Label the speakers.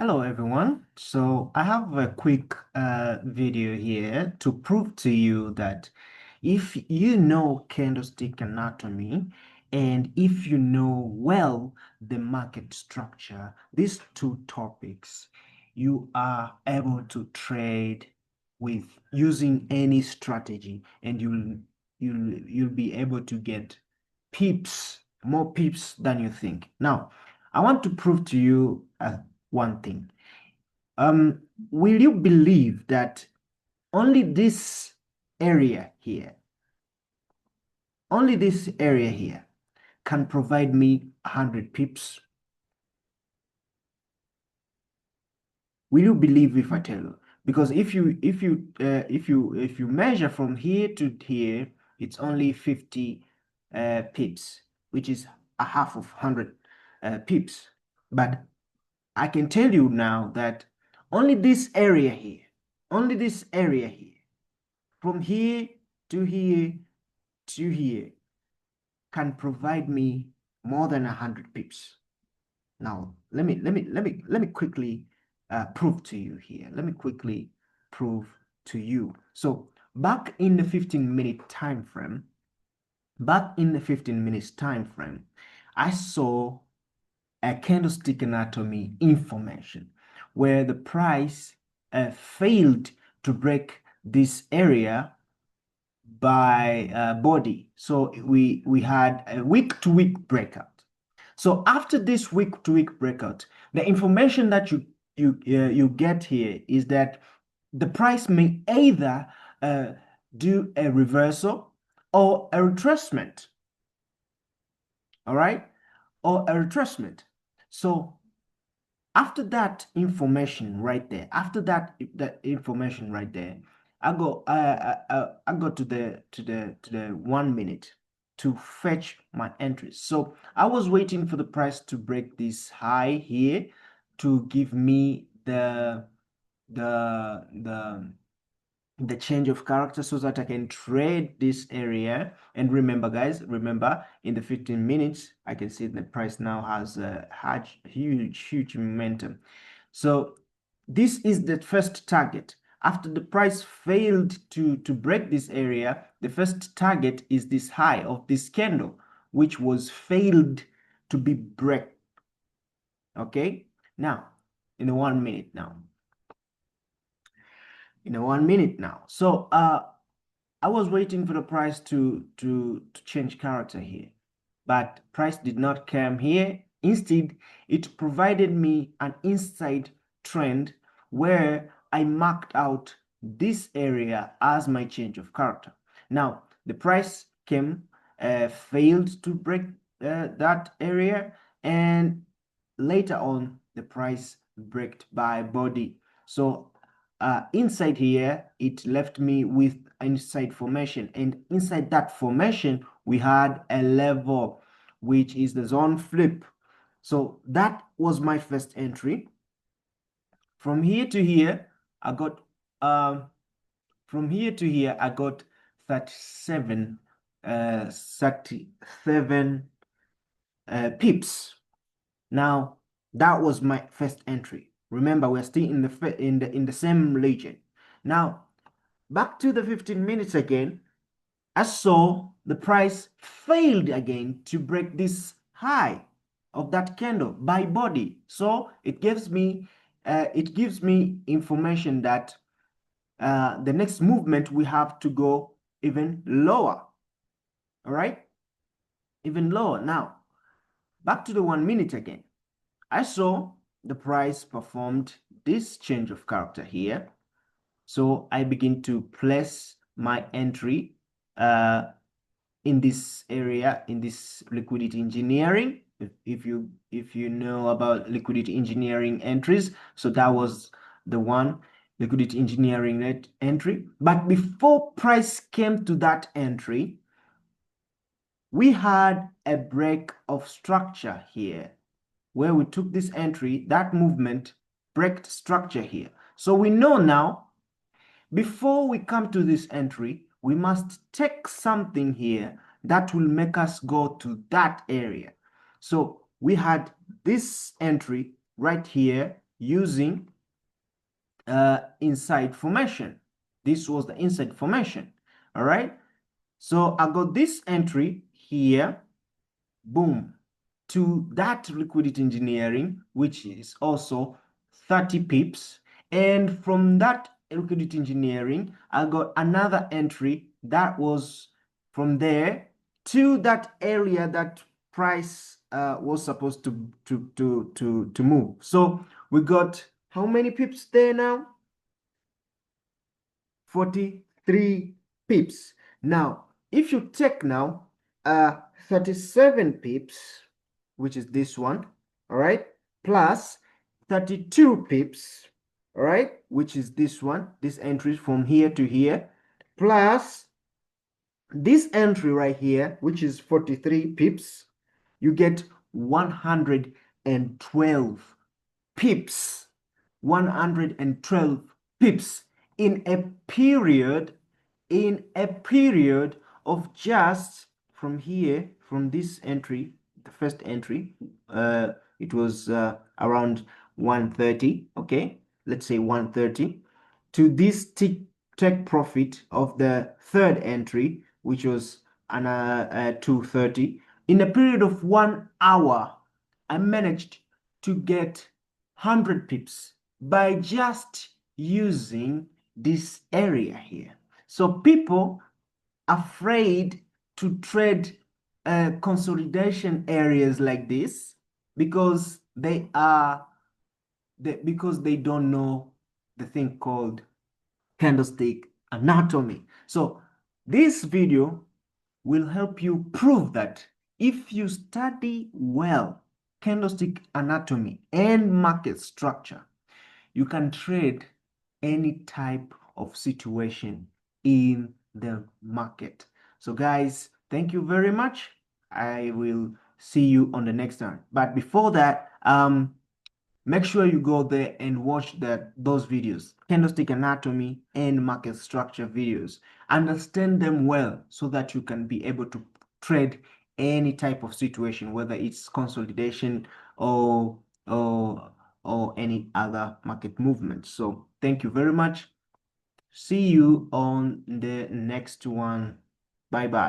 Speaker 1: Hello everyone. So I have a quick video here to prove to you that if you know candlestick anatomy and if you know well the market structure, these two topics, you are able to trade with using any strategy, and you'll be able to get pips, more pips than you think. Now, I want to prove to you one thing. Um, will you believe that only this area here, only this area here can provide me 100 pips? Will you believe if I tell you? Because if you measure from here to here, it's only 50 pips, which is a half of 100 pips. But I can tell you now that only this area here, only this area here, from here to here to here, can provide me more than 100 pips. Now, let me quickly prove to you here. Let me quickly prove to you. So back in the 15-minute time frame, I saw a candlestick anatomy information where the price failed to break this area by body. So we had a week-to-week breakout. So after this week-to-week breakout, the information that you get here is that the price may either do a reversal or a retracement. All right, or a retracement. So after that information right there, information right there, I go to the 1 minute to fetch my entries. So I was waiting for the price to break this high here to give me the change of character so that I can trade this area. And remember, guys, in the 15 minutes, I can see the price now has a huge momentum. So this is the first target. After the price failed to break this area, the first target is this high of this candle, which was failed to be break. Okay, now in the 1 minute now. In a 1 minute now. So I was waiting for the price to change character here, but price did not come here. Instead, it provided me an inside trend where I marked out this area as my change of character. Now, the price came, failed to break that area, and later on, the price broke by body. So inside here, it left me with inside formation, and inside that formation we had a level, which is the zone flip. So that was my first entry. From here to here I got 37 pips. Now that was my first entry. Remember, we're still in the same region. Now back to the 15 minutes again, I saw the price failed again to break this high of that candle by body. So it gives me information that the next movement we have to go even lower. All right, even lower. Now back to the 1 minute again. I saw the price performed this change of character here. So I begin to place my entry in this area, in this liquidity engineering. If you know about liquidity engineering entries, so that was the one, liquidity engineering entry. But before price came to that entry, we had a break of structure here where we took this entry, that movement break structure here. So we know now, before we come to this entry, we must take something here that will make us go to that area. So we had this entry right here using inside formation. This was the inside formation. All right. So I got this entry here, boom, to that liquidity engineering, which is also 30 pips. And from that liquidity engineering, I got another entry that was from there to that area that price was supposed to move. So we got how many pips there now? 43 pips. Now, if you take now 37 pips, which is this one, all right, plus 32 pips, all right, which is this one, this entry from here to here, plus this entry right here, which is 43 pips, you get 112 pips. 112 pips in a period of just from here, from this entry, the first entry, it was around 130, okay, let's say 130, to this take profit of the third entry, which was 230. In a period of 1 hour, I managed to get 100 pips by just using this area here. So people afraid to trade consolidation areas like this because they don't know the thing called candlestick anatomy. So this video will help you prove that if you study well candlestick anatomy and market structure, you can trade any type of situation in the market. So guys, thank you very much. I will see you on the next time. But before that, make sure you go there and watch those videos, candlestick anatomy and market structure videos. Understand them well so that you can be able to trade any type of situation, whether it's consolidation or any other market movement. So thank you very much. See you on the next one. Bye bye.